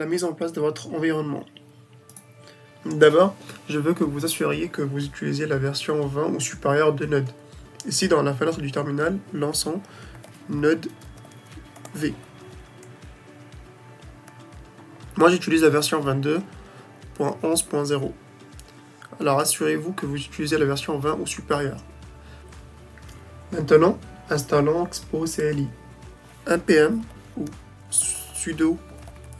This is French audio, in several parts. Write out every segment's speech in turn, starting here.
La mise en place de votre environnement. D'abord, je veux que vous assuriez que vous utilisez la version 20 ou supérieure de Node. Ici, dans la fenêtre du terminal, lançons Node V. Moi, j'utilise la version 22.11.0. Alors, assurez-vous que vous utilisez la version 20 ou supérieure. Maintenant, installons Expo CLI. npm ou sudo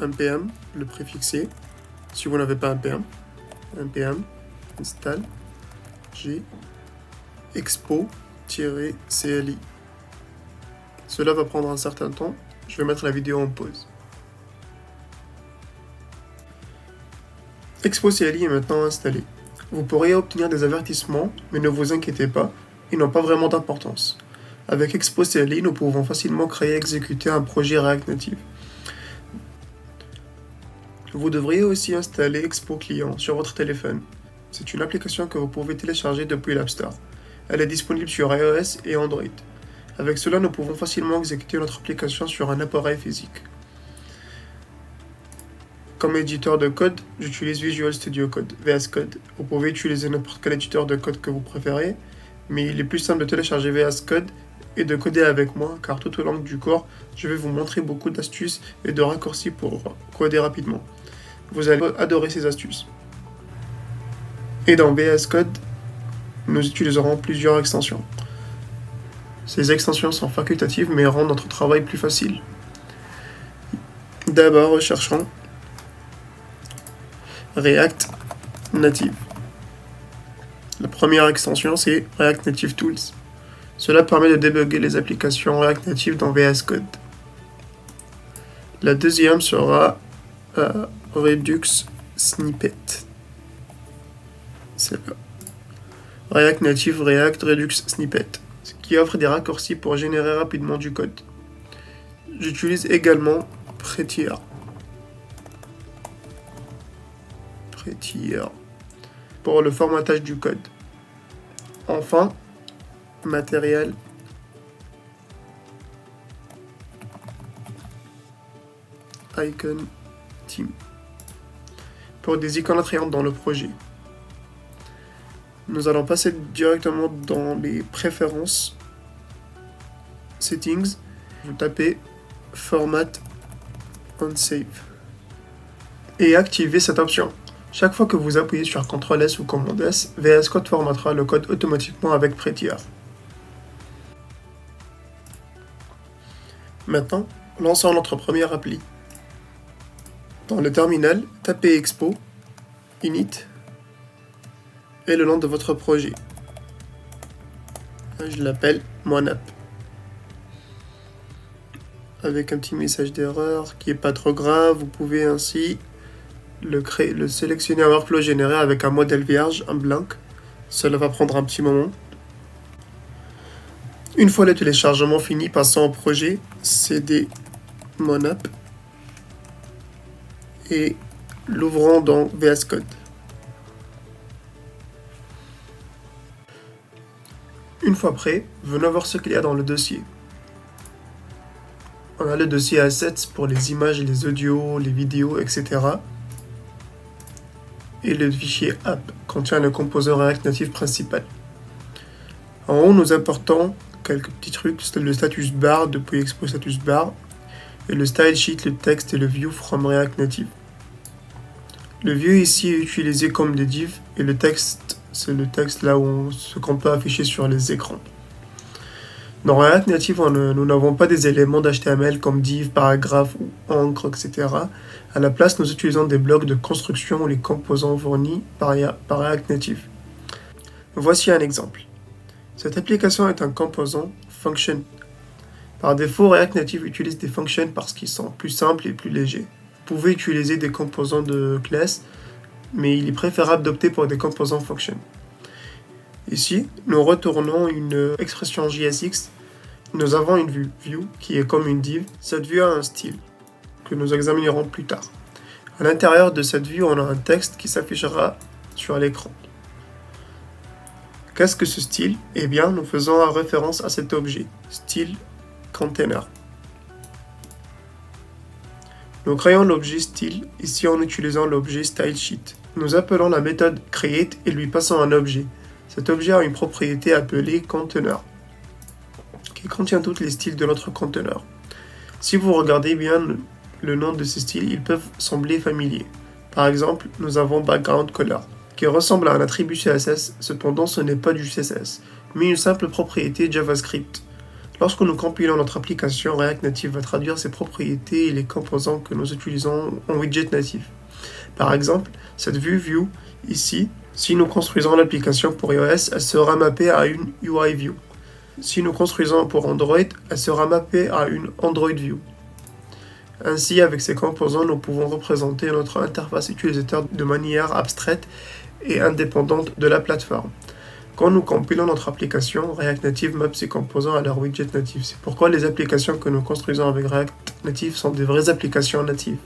npm, le préfixer, si vous n'avez pas npm install g expo-cli. Cela va prendre un certain temps, je vais mettre la vidéo en pause. Expo CLI est maintenant installé. Vous pourrez obtenir des avertissements, mais ne vous inquiétez pas, ils n'ont pas vraiment d'importance. Avec Expo CLI, nous pouvons facilement créer et exécuter un projet React Native. Vous devriez aussi installer Expo Client sur votre téléphone. C'est une application que vous pouvez télécharger depuis l'App Store. Elle est disponible sur iOS et Android. Avec cela, nous pouvons facilement exécuter notre application sur un appareil physique. Comme éditeur de code, j'utilise Visual Studio Code, VS Code. Vous pouvez utiliser n'importe quel éditeur de code que vous préférez, mais il est plus simple de télécharger VS Code et de coder avec moi, car tout au long du cours, je vais vous montrer beaucoup d'astuces et de raccourcis pour coder rapidement. Vous allez adorer ces astuces. Et dans VS Code, nous utiliserons plusieurs extensions. Ces extensions sont facultatives mais rendent notre travail plus facile. D'abord, recherchons React Native. La première extension, c'est React Native Tools. Cela permet de débugger les applications React Native dans VS Code. La deuxième sera Redux Snippet. C'est là. React Native React Redux Snippet, ce qui offre des raccourcis pour générer rapidement du code. J'utilise également Prettier pour le formatage du code. Enfin, Material Icon Team pour des icônes attrayantes dans le projet. Nous allons passer directement dans les préférences, Settings, vous tapez Format on Save et activez cette option. Chaque fois que vous appuyez sur CTRL S ou Command S, VS Code formatera le code automatiquement avec Prettier. Maintenant, lançons notre première appli. Dans le terminal, tapez Expo, Init, et le nom de votre projet. Je l'appelle MonApp. Avec un petit message d'erreur qui n'est pas trop grave, vous pouvez ainsi le sélectionner en workflow généré avec un modèle vierge, un blanc. Cela va prendre un petit moment. Une fois le téléchargement fini, passons au projet CD MonApp et l'ouvrons dans VS Code. Une fois prêt, venons voir ce qu'il y a dans le dossier. On a le dossier Assets pour les images, les audios, les vidéos, etc. Et le fichier App contient le composant React Native principal. En haut, nous importons quelques petits trucs, le status bar depuis Expo Status Bar, et le style sheet, le texte et le view from React Native. Le view ici est utilisé comme des divs, et le texte, c'est le texte là où ce qu'on peut afficher sur les écrans. Dans React Native, nous n'avons pas des éléments d'HTML comme div, paragraphe ou encre, etc. À la place, nous utilisons des blocs de construction ou les composants fournis par React Native. Voici un exemple. Cette application est un composant function. Par défaut, React Native utilise des functions parce qu'ils sont plus simples et plus légers. Vous pouvez utiliser des composants de classe, mais il est préférable d'opter pour des composants function. Ici, nous retournons une expression JSX. Nous avons une view qui est comme une div. Cette view a un style que nous examinerons plus tard. À l'intérieur de cette view, on a un texte qui s'affichera sur l'écran. Qu'est-ce que ce style? Eh bien, nous faisons référence à cet objet, style container. Nous créons l'objet style, ici en utilisant l'objet StyleSheet. Nous appelons la méthode create et lui passons un objet. Cet objet a une propriété appelée conteneur, qui contient tous les styles de notre conteneur. Si vous regardez bien le nom de ces styles, ils peuvent sembler familiers. Par exemple, nous avons background color, qui ressemble à un attribut CSS, cependant ce n'est pas du CSS, mais une simple propriété JavaScript. Lorsque nous compilons notre application, React Native va traduire ces propriétés et les composants que nous utilisons en widget natif. Par exemple, cette vue view ici, si nous construisons l'application pour iOS, elle sera mappée à une UI view. Si nous construisons pour Android, elle sera mappée à une Android view. Ainsi, avec ces composants, nous pouvons représenter notre interface utilisateur de manière abstraite et indépendante de la plateforme. Quand nous compilons notre application, React Native mappe ses composants à leur widget natif. C'est pourquoi les applications que nous construisons avec React Native sont des vraies applications natives.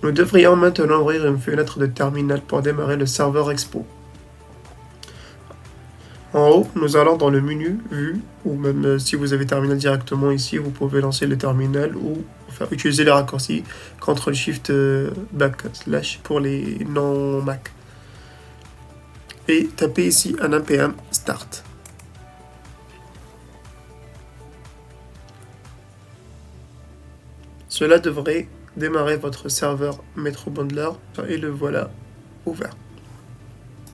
Nous devrions maintenant ouvrir une fenêtre de terminal pour démarrer le serveur Expo. En haut, nous allons dans le menu Vue, ou même si vous avez terminal directement ici, vous pouvez lancer le terminal ou utiliser le raccourci CTRL-SHIFT-back/ pour les non-Mac. Et tapez ici un npm start. Cela devrait démarrer votre serveur MetroBundler et le voilà ouvert.